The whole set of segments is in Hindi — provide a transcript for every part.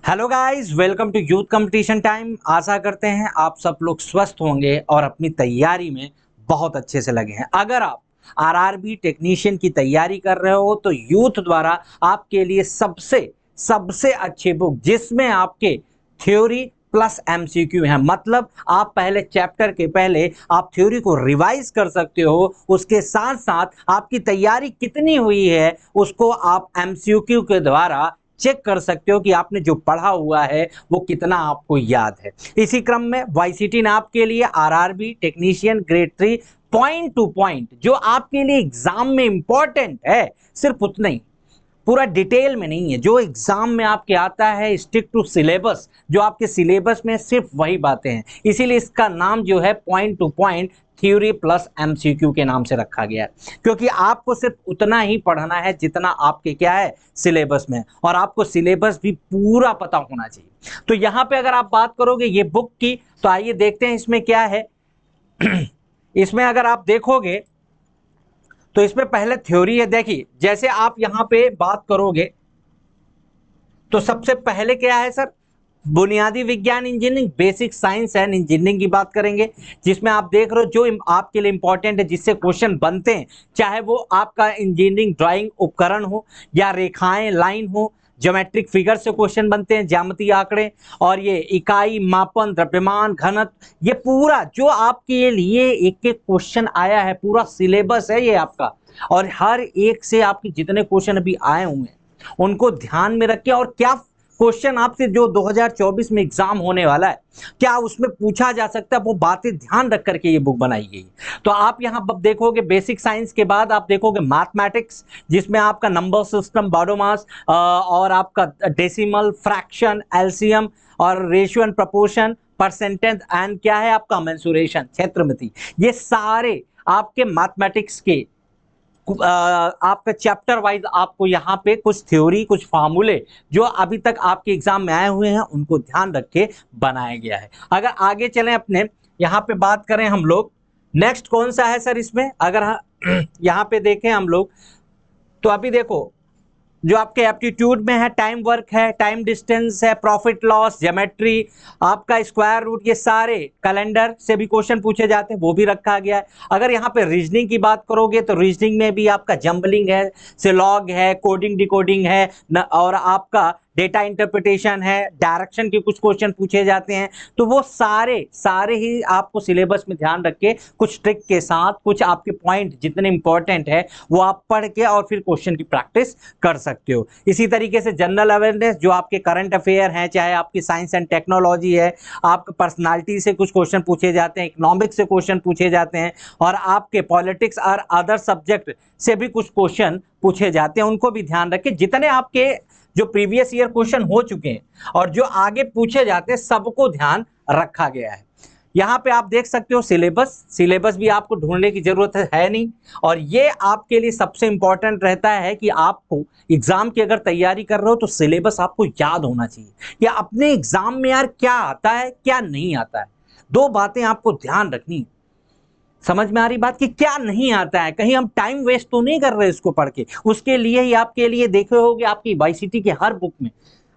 Hello guys, welcome to Youth Competition Time. आशा करते हैं आप सब लोग स्वस्थ होंगे और अपनी तैयारी में बहुत अच्छे से लगे हैं। अगर आप आरआरबी टेक्नीशियन की तैयारी कर रहे हो तो यूथ द्वारा आपके लिए सबसे सबसे अच्छी बुक, जिसमें आपके थ्योरी प्लस एमसीक्यू है। मतलब आप पहले चैप्टर के पहले आप थ्योरी को रिवाइज कर सकते हो, उसके साथ साथ आपकी तैयारी कितनी हुई है उसको आप एमसीक्यू के द्वारा चेक कर सकते हो कि आपने जो पढ़ा हुआ है वो कितना आपको याद है। इसी क्रम में वाईसीटी ने आपके लिए RRB technician grade 3 point two point, जो आपके लिए एग्जाम में इंपॉर्टेंट है, सिर्फ उतना ही, पूरा डिटेल में नहीं है, जो एग्जाम में आपके आता है स्टिक टू सिलेबस, जो आपके सिलेबस में सिर्फ वही बातें हैं। इसीलिए इसका नाम जो है point two point theory plus MCQ के नाम से रखा गया है, क्योंकि आपको सिर्फ उतना ही पढ़ना है जितना आपके क्या है सिलेबस में, और आपको सिलेबस भी पूरा पता होना चाहिए। तो यहां पे अगर आप बात करोगे ये बुक की, तो आइए देखते हैं इसमें क्या है। इसमें अगर आप देखोगे तो इसमें पहले थ्योरी है। देखिए, जैसे आप यहां पे बात करोगे तो सबसे पहले क्या है सर, बुनियादी विज्ञान engineering, basic science and engineering की बात करेंगे, जिसमें आप देख रहे हो जो आपके लिए इंपॉर्टेंट है, जिससे क्वेश्चन बनते हैं, चाहे वो आपका इंजीनियरिंग ड्राइंग उपकरण हो या रेखाएं लाइन हो, ज्योमेट्रिक फिगर से क्वेश्चन बनते हैं, ज्यामितीय आंकड़े, और ये इकाई मापन, द्रव्यमान, घनत्व, ये पूरा जो आपके लिए एक एक क्वेश्चन आया है, पूरा सिलेबस है ये आपका। और हर एक से आपके जितने क्वेश्चन अभी आए हुए हैं उनको ध्यान में रख के, और क्या क्वेश्चन आपसे जो 2024 में एग्जाम होने वाला है क्या उसमें पूछा जा सकता है, वो बातें ध्यान रख करके ये बुक बनाई गई। तो आप यहां देखोगे बेसिक साइंस के बाद आप देखोगे मैथमेटिक्स, जिसमें आपका नंबर सिस्टम, बाडोमास, और आपका डेसिमल, फ्रैक्शन, एलसीएम और ratio and proportion, percentage and क्या है आपका मेंसुरेशन, क्षेत्रमिति, ये सारे आपके मैथमेटिक्स के आपका चैप्टर वाइज आपको यहाँ पे कुछ थ्योरी, कुछ फार्मूले जो अभी तक आपके एग्जाम में आए हुए हैं उनको ध्यान रख के बनाया गया है। अगर आगे चलें, अपने यहाँ पे बात करें हम लोग, नेक्स्ट कौन सा है सर इसमें, अगर यहाँ पे देखें हम लोग, तो अभी देखो जो आपके एप्टीट्यूड में है, टाइम वर्क है, टाइम डिस्टेंस है, प्रॉफिट लॉस, ज्योमेट्री, आपका स्क्वायर रूट, ये सारे कैलेंडर से भी क्वेश्चन पूछे जाते हैं, वो भी रखा गया है। अगर यहाँ पे रीजनिंग की बात करोगे तो रीजनिंग में भी आपका जंबलिंग है, सिलॉग है, कोडिंग डिकोडिंग है, और आपका डेटा इंटरप्रिटेशन है, डायरेक्शन के कुछ क्वेश्चन पूछे जाते हैं। तो वो सारे सारे ही आपको सिलेबस में ध्यान रख के कुछ ट्रिक के साथ कुछ आपके पॉइंट जितने इंपॉर्टेंट है वो आप पढ़ के और फिर क्वेश्चन की प्रैक्टिस कर सकते हो। इसी तरीके से जनरल अवेयरनेस, जो आपके करंट अफेयर हैं, चाहे आपकी साइंस एंड टेक्नोलॉजी है, आपके पर्सनालिटी से कुछ क्वेश्चन पूछे जाते हैं, इकोनॉमिक्स से क्वेश्चन पूछे जाते हैं, और आपके पॉलिटिक्स और अदर सब्जेक्ट से भी कुछ क्वेश्चन पूछे जाते हैं, उनको भी ध्यान रखें। जितने आपके जो प्रीवियस ईयर क्वेश्चन हो चुके हैं और जो आगे पूछे जाते हैं सबको ध्यान रखा गया है। यहाँ पे आप देख सकते हो सिलेबस भी आपको ढूंढने की जरूरत है नहीं, और ये आपके लिए सबसे इंपॉर्टेंट रहता है कि आपको एग्जाम की अगर तैयारी कर रहे हो तो सिलेबस आपको याद होना चाहिए कि अपने एग्जाम में यार क्या आता है क्या नहीं आता है। दो बातें आपको ध्यान रखनी, समझ में आ रही बात, कि क्या नहीं आता है, कहीं हम टाइम वेस्ट तो नहीं कर रहे इसको पढ़ के। उसके लिए ही आपके लिए देखे होगे आपकी वाईसीटी के हर बुक में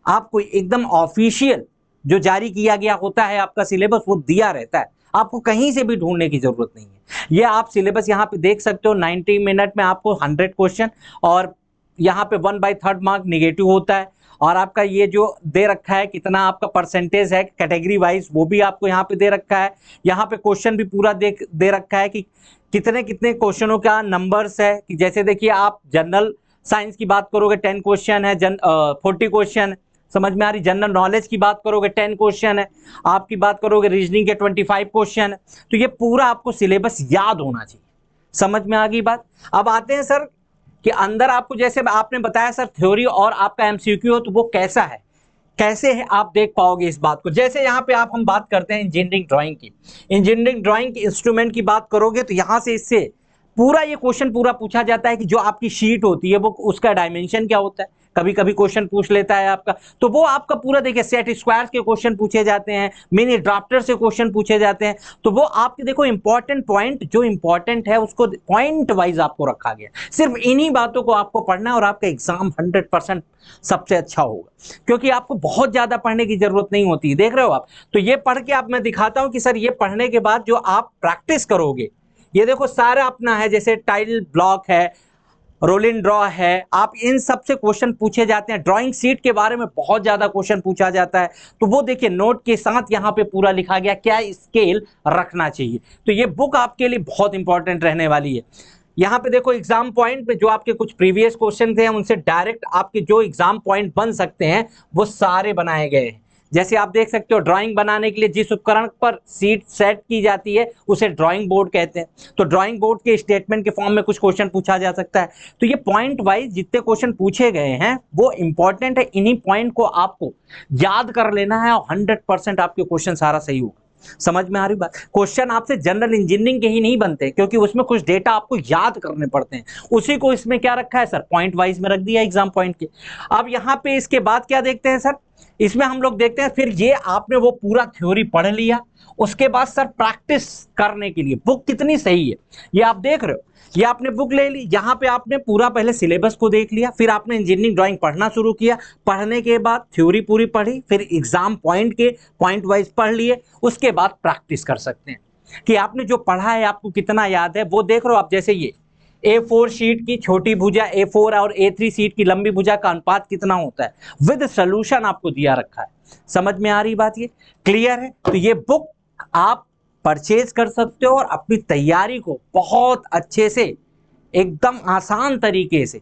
आपको एकदम ऑफिशियल जो जारी किया गया होता है आपका सिलेबस, वो दिया रहता है, आपको कहीं से भी ढूंढने की जरूरत नहीं है। ये आप सिलेबस यहाँ पे देख सकते हो, 90 मिनट में आपको 100 क्वेश्चन, और यहाँ पे 1/3 मार्क निगेटिव होता है, और आपका ये जो दे रखा है कितना आपका परसेंटेज है कैटेगरी वाइज, वो भी आपको यहाँ पे दे रखा है। यहाँ पे क्वेश्चन भी पूरा दे रखा है कि कितने कितने क्वेश्चनों का नंबर्स है, कि जैसे देखिए आप जनरल साइंस की बात करोगे 10 क्वेश्चन है, 40 क्वेश्चन, समझ में आ रही। जनरल नॉलेज की बात करोगे 10 क्वेश्चन है, आपकी बात करोगे रीजनिंग के 25 क्वेश्चन है। तो ये पूरा आपको सिलेबस याद होना चाहिए, समझ में आ गई बात। अब आते हैं सर कि अंदर आपको, जैसे आपने बताया सर थ्योरी और आपका एमसीक्यू हो, तो वो कैसा है, कैसे है आप देख पाओगे इस बात को। जैसे यहाँ पे हम बात करते हैं इंजीनियरिंग ड्राइंग की, इंजीनियरिंग ड्राइंग के इंस्ट्रूमेंट की बात करोगे तो यहाँ से इससे पूरा ये क्वेश्चन पूरा पूछा जाता है कि जो आपकी शीट होती है वो उसका डायमेंशन क्या होता है, कभी कभी क्वेश्चन पूछ लेता है आपका, तो वो आपका पूरा देखिए सेट स्क्वायर्स के क्वेश्चन पूछे जाते हैं, मिनी ड्राफ्टर से क्वेश्चन पूछे जाते हैं। तो वो आपके देखो इंपॉर्टेंट पॉइंट जो इंपॉर्टेंट है उसको पॉइंट वाइज आपको रखा गया, सिर्फ इन्हीं बातों को आपको पढ़ना है और आपका एग्जाम 100% सबसे अच्छा होगा, क्योंकि आपको बहुत ज्यादा पढ़ने की जरूरत नहीं होती है। देख रहे हो आप, तो ये पढ़ के आप मैं दिखाता हूं कि सर ये पढ़ने के बाद जो आप प्रैक्टिस करोगे, ये देखो सारा अपना है, जैसे टाइल ब्लॉक है, रोलिंग ड्रॉ है, आप इन सब से क्वेश्चन पूछे जाते हैं। ड्राइंग सीट के बारे में बहुत ज्यादा क्वेश्चन पूछा जाता है, तो वो देखिए नोट के साथ यहाँ पे पूरा लिखा गया क्या स्केल रखना चाहिए। तो ये बुक आपके लिए बहुत इंपॉर्टेंट रहने वाली है। यहाँ पे देखो एग्जाम पॉइंट में जो आपके कुछ प्रीवियस क्वेश्चन थे उनसे डायरेक्ट आपके जो एग्जाम पॉइंट बन सकते हैं वो सारे बनाए गए हैं। जैसे आप देख सकते हो, ड्राइंग बनाने के लिए जिस उपकरण पर सीट सेट की जाती है उसे ड्राइंग बोर्ड कहते हैं। तो ड्राइंग बोर्ड के स्टेटमेंट के फॉर्म में कुछ क्वेश्चन पूछा जा सकता है। तो ये पॉइंट वाइज जितने क्वेश्चन पूछे गए हैं वो इंपॉर्टेंट है, इन्हीं पॉइंट को आपको याद कर लेना है और 100% आपके क्वेश्चन सारा सही होगा। समझ में आ रही बात? क्वेश्चन आपसे जनरल इंजीनियरिंग के ही नहीं बनते, क्योंकि उसमें कुछ डेटा आपको याद करने पड़ते हैं, उसी को इसमें क्या रखा है सर, पॉइंट वाइज में रख दिया एग्जाम पॉइंट के। अब यहाँ पे इसके बाद क्या देखते हैं सर, इसमें हम लोग देखते हैं फिर ये आपने वो पूरा थ्योरी पढ़ लिया, उसके बाद सर प्रैक्टिस करने के लिए बुक कितनी सही है ये आप देख रहे हो। ये आपने बुक ले ली, यहाँ पे आपने पूरा पहले सिलेबस को देख लिया, फिर आपने इंजीनियरिंग ड्राइंग पढ़ना शुरू किया, पढ़ने के बाद थ्योरी पूरी पढ़ी, फिर एग्जाम पॉइंट के पॉइंट वाइज पढ़ लिए, उसके बाद प्रैक्टिस कर सकते हैं कि आपने जो पढ़ा है आपको कितना याद है। वो देख रहे हो आप, जैसे ये A4 शीट की छोटी भुजा A4 और A3 शीट की लंबी भुजा का अनुपात कितना होता है, विद सॉल्यूशन आपको दिया रखा है। समझ में आ रही बात? ये क्लियर है? तो ये बुक आप परचेज कर सकते हो और अपनी तैयारी को बहुत अच्छे से एकदम आसान तरीके से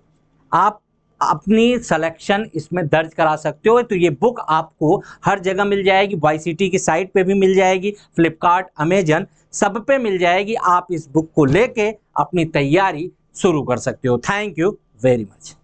आप अपनी सिलेक्शन इसमें दर्ज करा सकते हो। तो ये बुक आपको हर जगह मिल जाएगी, YCT की साइट पे भी मिल जाएगी, फ्लिपकार्ट, अमेजन सब पे मिल जाएगी। आप इस बुक को लेके अपनी तैयारी शुरू कर सकते हो। Thank you very much.